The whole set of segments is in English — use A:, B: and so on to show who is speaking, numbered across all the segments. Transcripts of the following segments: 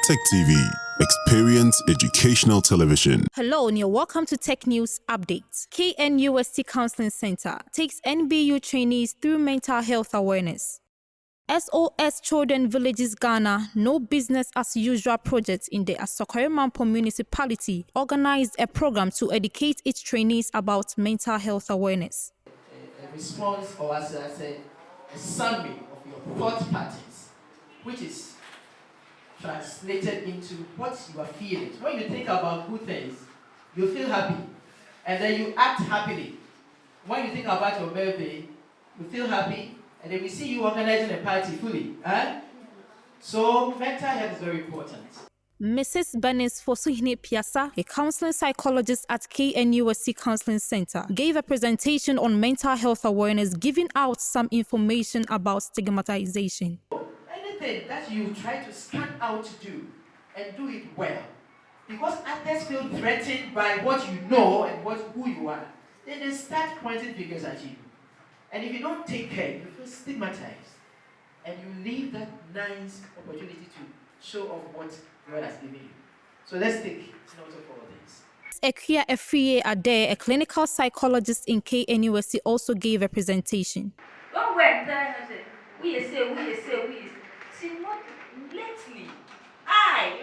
A: Tech TV. Experience educational television.
B: Hello and you're welcome to Tech News Updates. KNUST Counselling Center takes NBU trainees through mental health awareness. SOS Children Villages Ghana No Business as Usual project in the Asokore Mampong Municipality organized a program to educate its trainees about mental health awareness.
C: A response or as a summary of your thought patterns, which is translated into what you are feeling. When you think about good things, you feel happy, and then you act happily. When you think about your birthday, you feel happy, and then we see you organizing a party fully. So mental health is very important.
B: Mrs. Bernice Fosuhine Piasa, a counseling psychologist at KNUST Counselling Center, gave a presentation on mental health awareness, giving out some information about stigmatization.
C: Anything that you try to stand out to do and do it well, because others feel threatened by what you know and who you are, then they start pointing fingers at you. And if you don't take care, you feel stigmatized, and you leave that nice opportunity to show off what God has given you. So let's take note of all this.
B: Asokore Mampong Ade, a clinical psychologist in KNUST, also gave a presentation.
D: Don't wait there. We say. See, not lately.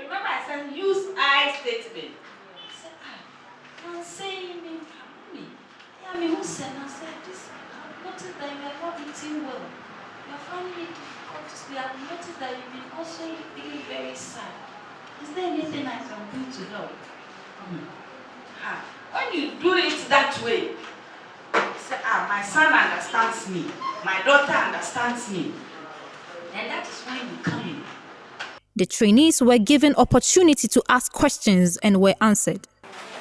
D: Remember I said use I statement. I said, I'm saying me, family. I mean, who said? I said this. I've noticed that you are not eating well. You are finding it difficult to sleep. I've noticed that you've been also feeling very sad. Is there anything I can do to help? When you do it that way, you say, my son understands me. My daughter understands me. And that is when you come in.
B: The trainees were given opportunity to ask questions and were answered.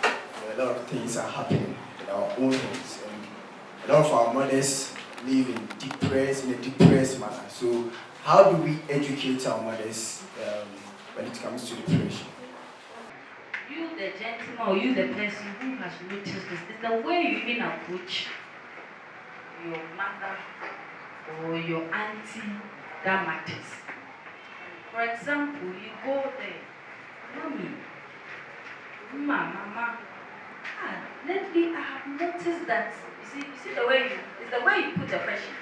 E: A lot of things are happening in our own homes, and a lot of our mothers live in a depressed manner. So how do we educate our mothers when it comes to depression?
D: You, the gentleman, or you, the person who has noticed this, is the way you even approach your mother or your auntie that matters. For example, you go there, Mommy, Mama, lately I have noticed that, you see the way it's the way you put the question.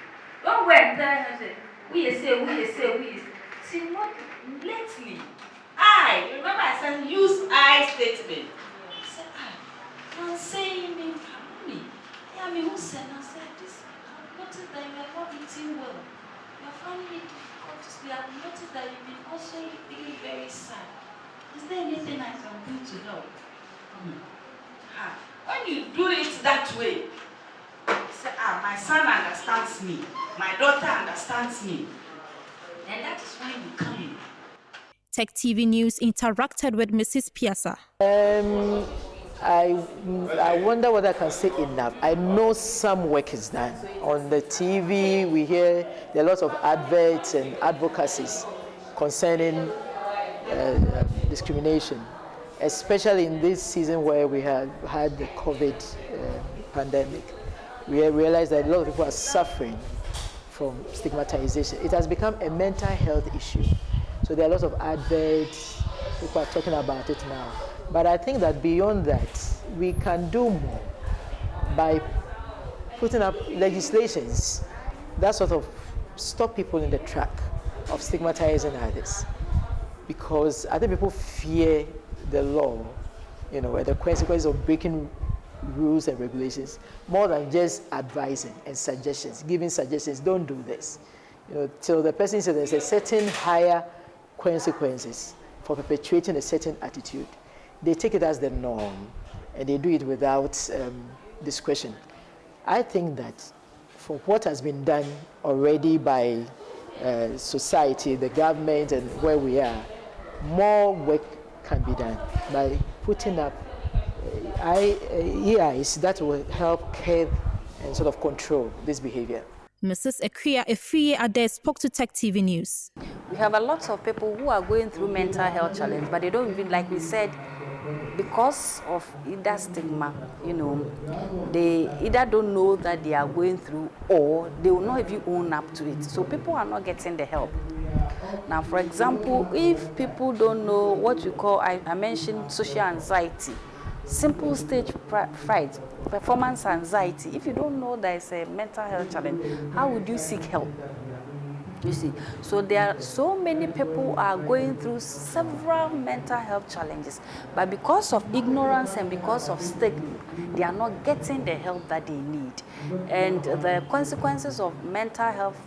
D: Don't wait there and say, we say. See, not lately. Remember I said use I statement. I said, I'm saying me, family. I mean, who said? I said this. I've noticed that you are not eating well. You are finding it difficult to sleep. I've noticed that you've been also feeling very sad. Is there anything I can do to help? When you do it that way, you say, my son understands me. My daughter understands me. And that is when you come in.
B: Tech TV News interacted with Mrs. Piasa.
F: I wonder whether I can say enough. I know some work is done. On the TV, we hear there are lots of adverts and advocacies concerning discrimination, especially in this season where we have had the COVID pandemic. We realize that a lot of people are suffering from stigmatization. It has become a mental health issue. So there are lots of adverts, people are talking about it now. But I think that beyond that, we can do more by putting up legislations that sort of stop people in the track of stigmatizing others. Because I think people fear the law, and the consequences of breaking rules and regulations, more than just advising and suggestions, giving suggestions, don't do this. Till the person says there's a certain higher consequences for perpetuating a certain attitude. They take it as the norm, and they do it without discretion. I think that for what has been done already by society, the government, and where we are, more work can be done by putting up EIs that will help curb and sort of control this behavior.
B: Mrs. Asokore Mampong Ade spoke to Tech TV News.
G: We have a lot of people who are going through mental health challenge, but they don't even, like we said, because of either stigma, they either don't know that they are going through, or they will not even own up to it. So people are not getting the help. Now, for example, if people don't know what we call, I mentioned social anxiety, simple stage fright, performance anxiety. If you don't know there's a mental health challenge, how would you seek help? You see, so there are so many people who are going through several mental health challenges, but because of ignorance and because of stigma, they are not getting the help that they need. And the consequences of mental health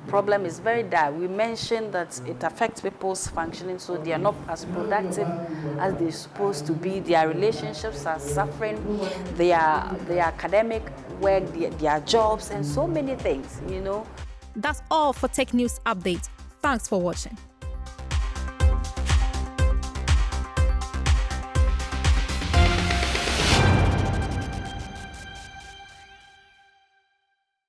G: problem is very dire. We mentioned that it affects people's functioning, so they are not as productive as they're supposed to be. Their relationships are suffering, their academic work, their jobs, and so many things, you know.
B: That's all for Tech News Update. Thanks for watching.